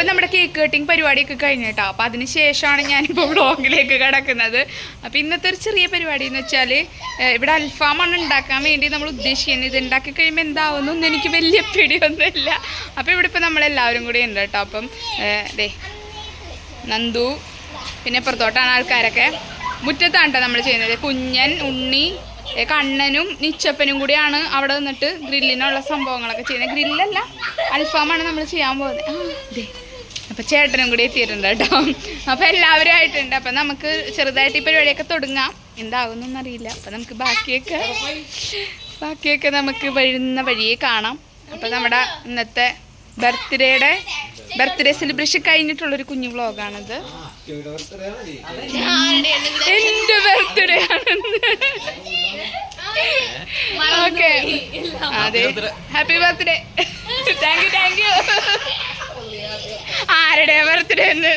അപ്പം നമ്മുടെ cake cutting പരിപാടിയൊക്കെ കഴിഞ്ഞിട്ടോ. അപ്പം അതിന് ശേഷമാണ് ഞാനിപ്പോൾ വ്ളോഗിലേക്ക് കിടക്കുന്നത്. അപ്പം ഇന്നത്തെ ഒരു ചെറിയ പരിപാടി എന്ന് വെച്ചാൽ ഇവിടെ അൽഫാമാണ് ഉണ്ടാക്കാൻ വേണ്ടി നമ്മൾ ഉദ്ദേശിക്കുന്നത്. ഇത് ഉണ്ടാക്കി കഴിയുമ്പോൾ എന്താവുന്നൊന്നും എനിക്ക് വലിയ പിടിയൊന്നുമില്ല. അപ്പോൾ ഇവിടെ ഇപ്പോൾ നമ്മളെല്ലാവരും കൂടി ഉണ്ട് കേട്ടോ. അപ്പം ദേ നന്ദു പിന്നെ പുറത്തോട്ടാണ് ആൾക്കാരൊക്കെ. മുറ്റത്താണ് കേട്ടോ നമ്മൾ ചെയ്യുന്നത്. കുഞ്ഞൻ, ഉണ്ണി, കണ്ണനും നിച്ചപ്പനും കൂടിയാണ് അവിടെ നിന്നിട്ട് ഗ്രില്ലിനുള്ള സംഭവങ്ങളൊക്കെ ചെയ്യുന്നത്. ഗ്രില്ലല്ല, അൽഫാമാണ് നമ്മൾ ചെയ്യാൻ പോകുന്നത്. അപ്പം ചേട്ടനും കൂടി എത്തിയിട്ടുണ്ട് കേട്ടോ. അപ്പം എല്ലാവരും ആയിട്ടുണ്ട്. അപ്പം നമുക്ക് ചെറുതായിട്ട് ഈ പരിപാടിയൊക്കെ തുടങ്ങാം. എന്താകുന്നൊന്നും അറിയില്ല. അപ്പം നമുക്ക് ബാക്കിയൊക്കെ നമുക്ക് വരുന്ന വഴിയെ കാണാം. അപ്പം നമ്മുടെ ഇന്നത്തെ ബർത്ത്ഡേ സെലിബ്രേഷൻ കഴിഞ്ഞിട്ടുള്ളൊരു കുഞ്ഞു വ്ളോഗാണിത്. എൻ്റെ ബർത്ത്ഡേ ആണെന്ന്. ഓക്കെ, അതെ, ഹാപ്പി ബർത്ത്ഡേ. Thank you. ആരുടെ ബർത്ത്ഡേ എന്ന്?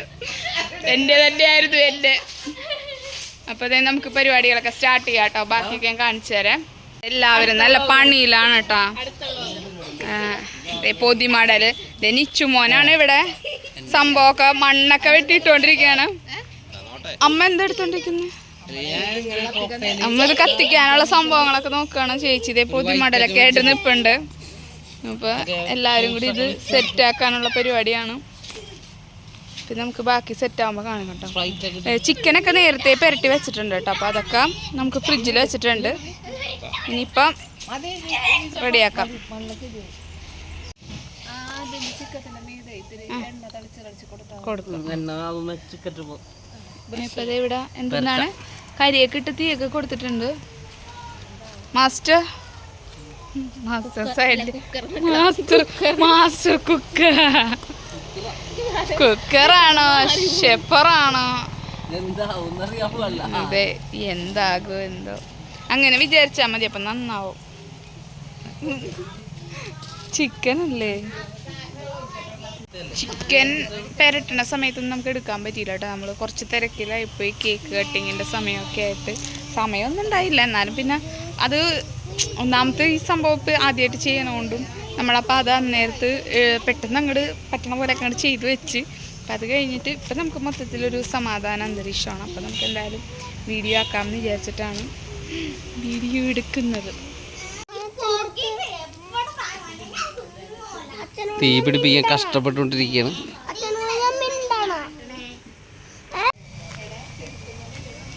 എൻ്റെ തന്നെയായിരുന്നു എൻ്റെ. അപ്പോൾ അതേ നമുക്ക് പരിപാടികളൊക്കെ സ്റ്റാർട്ട് ചെയ്യാം കേട്ടോ. ബാക്കിയൊക്കെ ഞാൻ കാണിച്ചു തരാം. എല്ലാവരും നല്ല പണിയിലാണ് കേട്ടോ. പൊതിമടല് നിച്ചുമോനാണ് ഇവിടെ സംഭവമൊക്കെ മണ്ണൊക്കെ വെട്ടിയിട്ടോണ്ടിരിക്കുകയാണ്. അമ്മ എന്തെടുത്തോണ്ടിരിക്കുന്നു? അമ്മ ഇത് കത്തിക്കാനുള്ള സംഭവങ്ങളൊക്കെ നോക്കുകയാണ്. ചേച്ചി ഇതേ പൊതിമടലൊക്കെ ആയിട്ട് നിൽപ്പുണ്ട്. അപ്പൊ എല്ലാവരും കൂടി ഇത് സെറ്റ് ആക്കാനുള്ള പരിപാടിയാണ്. പിന്നെ നമുക്ക് ബാക്കി സെറ്റ് ആകുമ്പോൾ കാണും കേട്ടോ. ചിക്കനൊക്കെ നേരത്തെ പുരട്ടി വെച്ചിട്ടുണ്ട് കേട്ടോ. അപ്പോൾ അതൊക്കെ നമുക്ക് ഫ്രിഡ്ജിൽ വെച്ചിട്ടുണ്ട്. ഇനിയിപ്പം റെഡിയാക്കാം. ഇപ്പൊ ഇവിടെ എന്താണ് കരിയൊക്കെ ഇട്ട് തീയൊക്കെ കൊടുത്തിട്ടുണ്ട്. മാസ്റ്റർ കുക്കറാണോ ഷെപ്പറാണോ? അതെ, എന്താകും എന്തോ. അങ്ങനെ വിചാരിച്ചാൽ മതി, അപ്പം നന്നാവും. ചിക്കൻ അല്ലേ? ചിക്കൻ പെരട്ടണ സമയത്തൊന്നും നമുക്ക് എടുക്കാൻ പറ്റിയില്ല കേട്ടോ. നമ്മൾ കുറച്ച് തിരക്കിലായിപ്പോയി. കേക്ക് കട്ടിങ്ങിൻ്റെ സമയമൊക്കെ ആയിട്ട് സമയമൊന്നും ഉണ്ടായില്ല. എന്നാലും പിന്നെ അത് ഒന്നാമത്തെ ഈ സംഭവം ആദ്യമായിട്ട് ചെയ്യണോണ്ടും നമ്മളപ്പോൾ അത് അന്നേരത്ത് പെട്ടെന്ന് അങ്ങോട്ട് പറ്റണ പോലെയൊക്കെ അങ്ങോട്ട് ചെയ്ത് വെച്ച്. അപ്പം അത് കഴിഞ്ഞിട്ട് ഇപ്പം നമുക്ക് മൊത്തത്തിലൊരു സമാധാന അന്തരീക്ഷമാണ്. അപ്പം നമുക്ക് എന്തായാലും വീഡിയോ ആക്കാമെന്ന് വിചാരിച്ചിട്ടാണ് വീഡിയോ എടുക്കുന്നത്. തീ പിടിപ്പിക്കാൻ കഷ്ടപ്പെട്ടുകൊണ്ടിരിക്കുകയാണ്.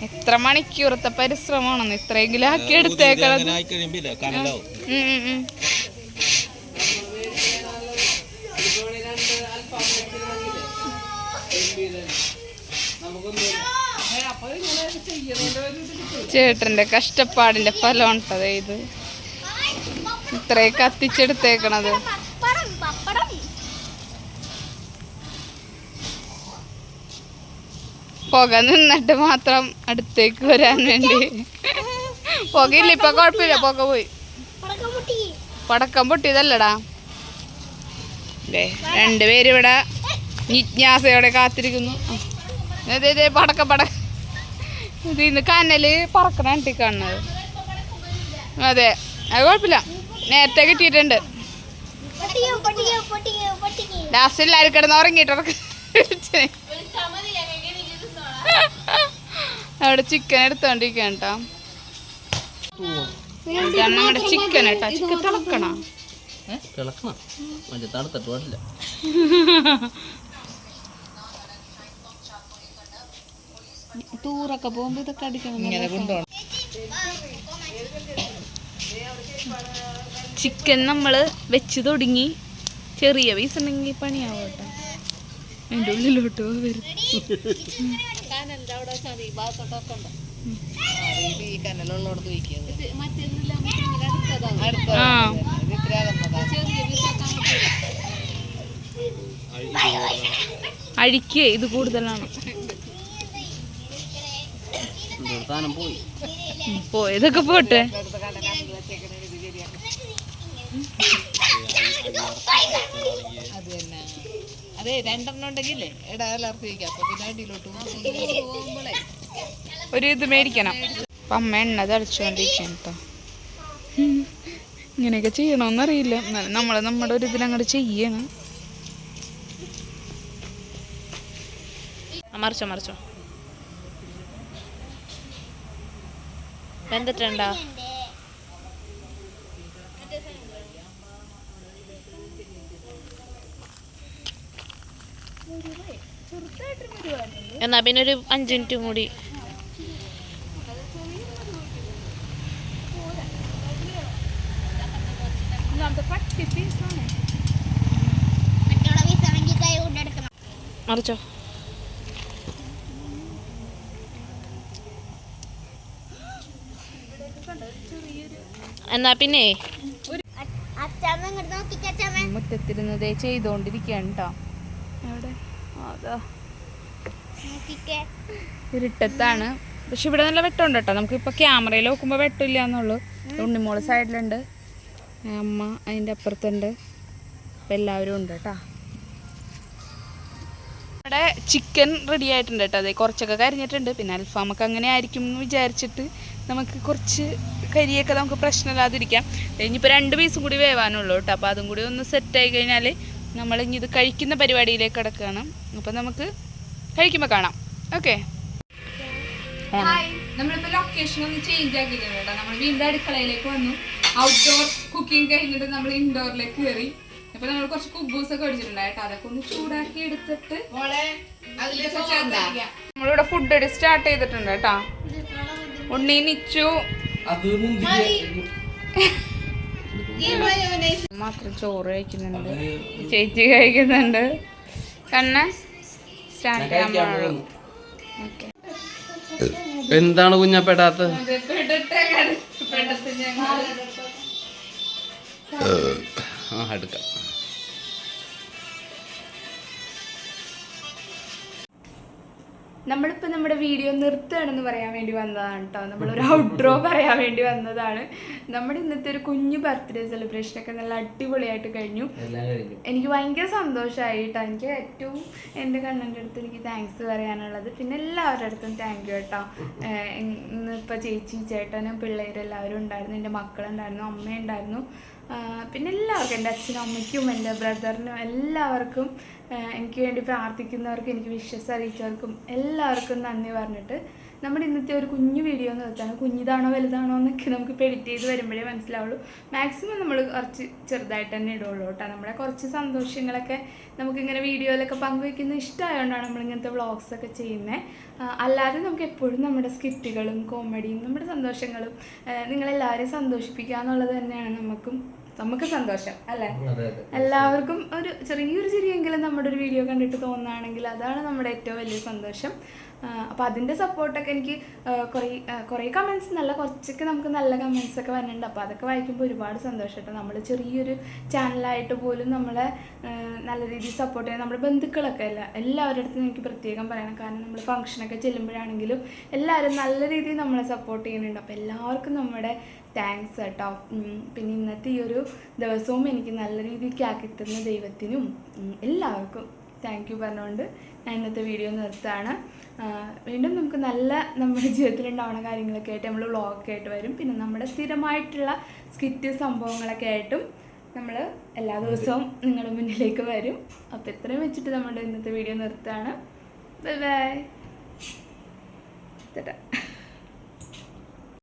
എത്ര മണിക്കൂറത്തെ പരിശ്രമമാണെന്ന് ഇത്രയെങ്കിലും ആക്കി എടുത്തേക്കണം. ചേട്ടന്റെ കഷ്ടപ്പാടിന്റെ ഫലമാണ് കേട്ടോ ഇത്. ഇത്രയും കത്തിച്ചെടുത്തേക്കണത്. പുക നിന്നിട്ട് മാത്രം അടുത്തേക്ക് വരാൻ വേണ്ടി. പുകയില്ല, ഇപ്പൊ കുഴപ്പമില്ല, പുക പോയി. പടക്കം പൊട്ടിയതല്ലടാ. രണ്ടുപേരും ഇവിടെ ജിജ്ഞാസയോടെ കാത്തിരിക്കുന്നു. പടക്കം ഇത് ഇന്ന് കനല് പറക്കണ കണ്ടി കാണുന്നത്. അതെ, അത് കുഴപ്പമില്ല, നേരത്തെ കിട്ടിയിട്ടുണ്ട്. ലാസ്റ്റ് എല്ലാവരും കിടന്ന് ഉറങ്ങിയിട്ട് അവിടെ ചിക്കൻ എടുത്തോണ്ടിരിക്കാൻ കേട്ടോ. നമ്മുടെ ചിക്കൻ കേട്ടോ. ചിക്കൻ തിളക്കണം. ടൂറൊക്കെ പോകുമ്പോ ഇതൊക്കെ അടിക്കണം. ചിക്കൻ നമ്മള് വെച്ച് തുടങ്ങി. ചെറിയ പീസ് ഉണ്ടെങ്കിൽ പണിയാവും കേട്ടോ. അതിൻ്റെ ഉള്ളിലോട്ട് വരും. അഴിക്ക് ഇത് കൂടുതലാണ്. പോയതൊക്കെ പോട്ടെ. അതെ, രണ്ടെണ്ണം ഉണ്ടെങ്കിലേ ഒരു ഇത് മേടിക്കണം. അപ്പം അമ്മ എണ്ണ തളിച്ചുകൊണ്ടിരിക്കണം കേട്ടോ. ഇങ്ങനെയൊക്കെ ചെയ്യണമെന്നറിയില്ല. എന്നാലും നമ്മുടെ ഒരു ഇതിലങ്ങോട്ട് ചെയ്യണം. മറിച്ചോ വെന്തിട്ടുണ്ടോ? എന്നാ പിന്നെ ഒരു 5 മിനിറ്റും കൂടി. മറിച്ചോ. എന്നാ പിന്നെ മുറ്റത്തിരുന്നതേ ചെയ്തോണ്ടിരിക്കുകയാണ് കേട്ടോ. എവിടെ? അതാ ഇരുട്ടത്താണ്. പക്ഷെ ഇവിടെ നല്ല വെട്ടമുണ്ട് കേട്ടോ. നമുക്കിപ്പോൾ ക്യാമറയിൽ നോക്കുമ്പോൾ വെട്ടമില്ല എന്നുള്ളൂ. ഉണ്ണിമോള് സൈഡിലുണ്ട്, അമ്മ അതിൻ്റെ അപ്പുറത്തുണ്ട്, അപ്പം എല്ലാവരും ഉണ്ട് കേട്ടോ. ഇവിടെ ചിക്കൻ റെഡി ആയിട്ടുണ്ട് കേട്ടോ. അതെ, കുറച്ചൊക്കെ കരിഞ്ഞിട്ടുണ്ട്. പിന്നെ അൽഫാമൊക്കെ അങ്ങനെ ആയിരിക്കും എന്ന് വിചാരിച്ചിട്ട് നമുക്ക് കുറച്ച് കരിയൊക്കെ നമുക്ക് പ്രശ്നമില്ലാതിരിക്കാം. ഇനിയിപ്പോൾ 2 പീസും കൂടി വേവാനുള്ളൂ കേട്ടോ. അപ്പോൾ അതും കൂടി ഒന്ന് സെറ്റായി കഴിഞ്ഞാൽ നമ്മൾ ഇനി ഇത് കഴിക്കുന്ന പരിപാടിയിലേക്ക് കിടക്കുകയാണ്. അപ്പോൾ നമുക്ക് കഴിക്കുമ്പോൾ കാണാം. ഓക്കെ, നമ്മളിപ്പോൾ ലൊക്കേഷൻ ഒന്ന് ചേഞ്ച് ആക്കിയിട്ടുണ്ട് കേട്ടോ. നമ്മൾ വീണ്ടും അടുക്കളയിലേക്ക് വന്നു. ഔട്ട്ഡോർ കുക്കിംഗ് കഴിഞ്ഞിട്ട് നമ്മൾ ഇൻഡോറിലേക്ക് കയറി. അപ്പോൾ നമ്മൾ കുറച്ച് കുബൂസൊക്കെ മേടിച്ചിട്ടുണ്ടായി കേട്ടോ. അതൊക്കെ ഒന്ന് ചൂടാക്കി എടുത്തിട്ട് നമ്മളിവിടെ ഫുഡ് അടി സ്റ്റാർട്ട് ചെയ്തിട്ടുണ്ട് കേട്ടോ. ഉണ്ണി നിച്ചു മാത്രം ചോറ് കഴിക്കുന്നുണ്ട്, ചേച്ചി കഴിക്കുന്നുണ്ട്. കണ്ണ സ്റ്റാർട്ട് ചെയ്യാൻ. എന്താണ് കുഞ്ഞപ്പെടാത്തത്? എടുക്കാം. നമ്മളിപ്പോൾ നമ്മുടെ വീഡിയോ നിർത്തുകയാണെന്ന് പറയാൻ വേണ്ടി വന്നതാണ് കേട്ടോ. നമ്മളൊരു ഔട്ട്ഡ്രോ പറയാൻ വേണ്ടി വന്നതാണ്. നമ്മുടെ ഇന്നത്തെ ഒരു കുഞ്ഞു ബർത്ത്ഡേ സെലിബ്രേഷനൊക്കെ നല്ല അടിപൊളിയായിട്ട് കഴിഞ്ഞു. എനിക്ക് ഭയങ്കര സന്തോഷമായി കേട്ടോ. എനിക്ക് ഏറ്റവും എൻ്റെ കണ്ണൻ്റെ അടുത്ത് എനിക്ക് താങ്ക്സ് പറയാനുള്ളത്. പിന്നെ എല്ലാവരുടെ അടുത്തും താങ്ക് യു കേട്ടോ. ഇന്നിപ്പോൾ ചേച്ചി, ചേട്ടനും, പിള്ളേരെല്ലാവരും ഉണ്ടായിരുന്നു, എൻ്റെ മക്കളുണ്ടായിരുന്നു, അമ്മയുണ്ടായിരുന്നു. പിന്നെ എല്ലാവർക്കും, എൻ്റെ അച്ഛനും അമ്മയ്ക്കും എൻ്റെ ബ്രദറിനും എല്ലാവർക്കും, എനിക്ക് വേണ്ടി പ്രാർത്ഥിക്കുന്നവർക്കും എനിക്ക് വിശ്വാസം അറിയിച്ചവർക്കും എല്ലാവർക്കും നന്ദി പറഞ്ഞിട്ട് നമ്മുടെ ഇന്നത്തെ ഒരു കുഞ്ഞു വീഡിയോ നിർത്താണ്. കുഞ്ഞിതാണോ വലുതാണോ എന്നൊക്കെ നമുക്ക് എഡിറ്റ് ചെയ്ത് വരുമ്പോഴേ മനസ്സിലാവുള്ളൂ. മാക്സിമം നമ്മൾ കുറച്ച് ചെറുതായിട്ട് തന്നെ ഇടുള്ളൂ കേട്ടോ. നമ്മുടെ കുറച്ച് സന്തോഷങ്ങളൊക്കെ നമുക്കിങ്ങനെ വീഡിയോയിലൊക്കെ പങ്കുവയ്ക്കുന്നത് ഇഷ്ടമായതുകൊണ്ടാണ് നമ്മളിങ്ങനത്തെ വ്ളോഗ്സൊക്കെ ചെയ്യുന്നത്. അല്ലാതെ നമുക്ക് എപ്പോഴും നമ്മുടെ സ്കിറ്റുകളും കോമഡിയും നമ്മുടെ സന്തോഷങ്ങളും നിങ്ങളെല്ലാവരെയും സന്തോഷിപ്പിക്കുക എന്നുള്ളത് തന്നെയാണ് നമുക്ക് സന്തോഷം അല്ലേ. എല്ലാവർക്കും ഒരു ചെറിയൊരു ചിരിയെങ്കിലും നമ്മുടെ ഒരു വീഡിയോ കണ്ടിട്ട് തോന്നുകയാണെങ്കിൽ അതാണ് നമ്മുടെ ഏറ്റവും വലിയ സന്തോഷം. അപ്പോൾ അതിൻ്റെ സപ്പോർട്ടൊക്കെ എനിക്ക് കുറേ കമൻറ്റ്സ്, നല്ല കുറച്ചൊക്കെ നമുക്ക് നല്ല കമൻറ്റ്സൊക്കെ വരുന്നുണ്ട്. അപ്പോൾ അതൊക്കെ വായിക്കുമ്പോൾ ഒരുപാട് സന്തോഷം കേട്ടോ. നമ്മൾ ചെറിയൊരു ചാനലായിട്ട് പോലും നമ്മളെ നല്ല രീതിയിൽ സപ്പോർട്ട് ചെയ്യാൻ നമ്മുടെ ബന്ധുക്കളൊക്കെ എല്ലാവരുടെ അടുത്തും എനിക്ക് പ്രത്യേകം പറയണം. കാരണം നമ്മൾ ഫംഗ്ഷനൊക്കെ ചെല്ലുമ്പോഴാണെങ്കിലും എല്ലാവരും നല്ല രീതിയിൽ നമ്മളെ സപ്പോർട്ട് ചെയ്യുന്നുണ്ട്. അപ്പോൾ എല്ലാവർക്കും നമ്മുടെ താങ്ക്സ് കേട്ടോ. പിന്നെ ഇന്നത്തെ ഈ ഒരു ദിവസവും എനിക്ക് നല്ല രീതിക്ക് ആക്കിത്തന്ന ദൈവത്തിനും എല്ലാവർക്കും താങ്ക് യു പറഞ്ഞുകൊണ്ട് ഞാൻ ഇന്നത്തെ വീഡിയോ നിർത്താണ്. വീണ്ടും നമുക്ക് നല്ല നമ്മുടെ ജീവിതത്തിലുണ്ടാവുന്ന കാര്യങ്ങളൊക്കെ ആയിട്ട് നമ്മൾ വ്ളോഗൊക്കെ ആയിട്ട് വരും. പിന്നെ നമ്മുടെ സ്ഥിരമായിട്ടുള്ള സ്കിറ്റ് സംഭവങ്ങളൊക്കെ ആയിട്ടും നമ്മൾ എല്ലാ ദിവസവും നിങ്ങളുടെ മുന്നിലേക്ക് വരും. അപ്പോൾ ഇത്രയും വെച്ചിട്ട് നമ്മുടെ ഇന്നത്തെ വീഡിയോ നിർത്താണ്. Bye bye.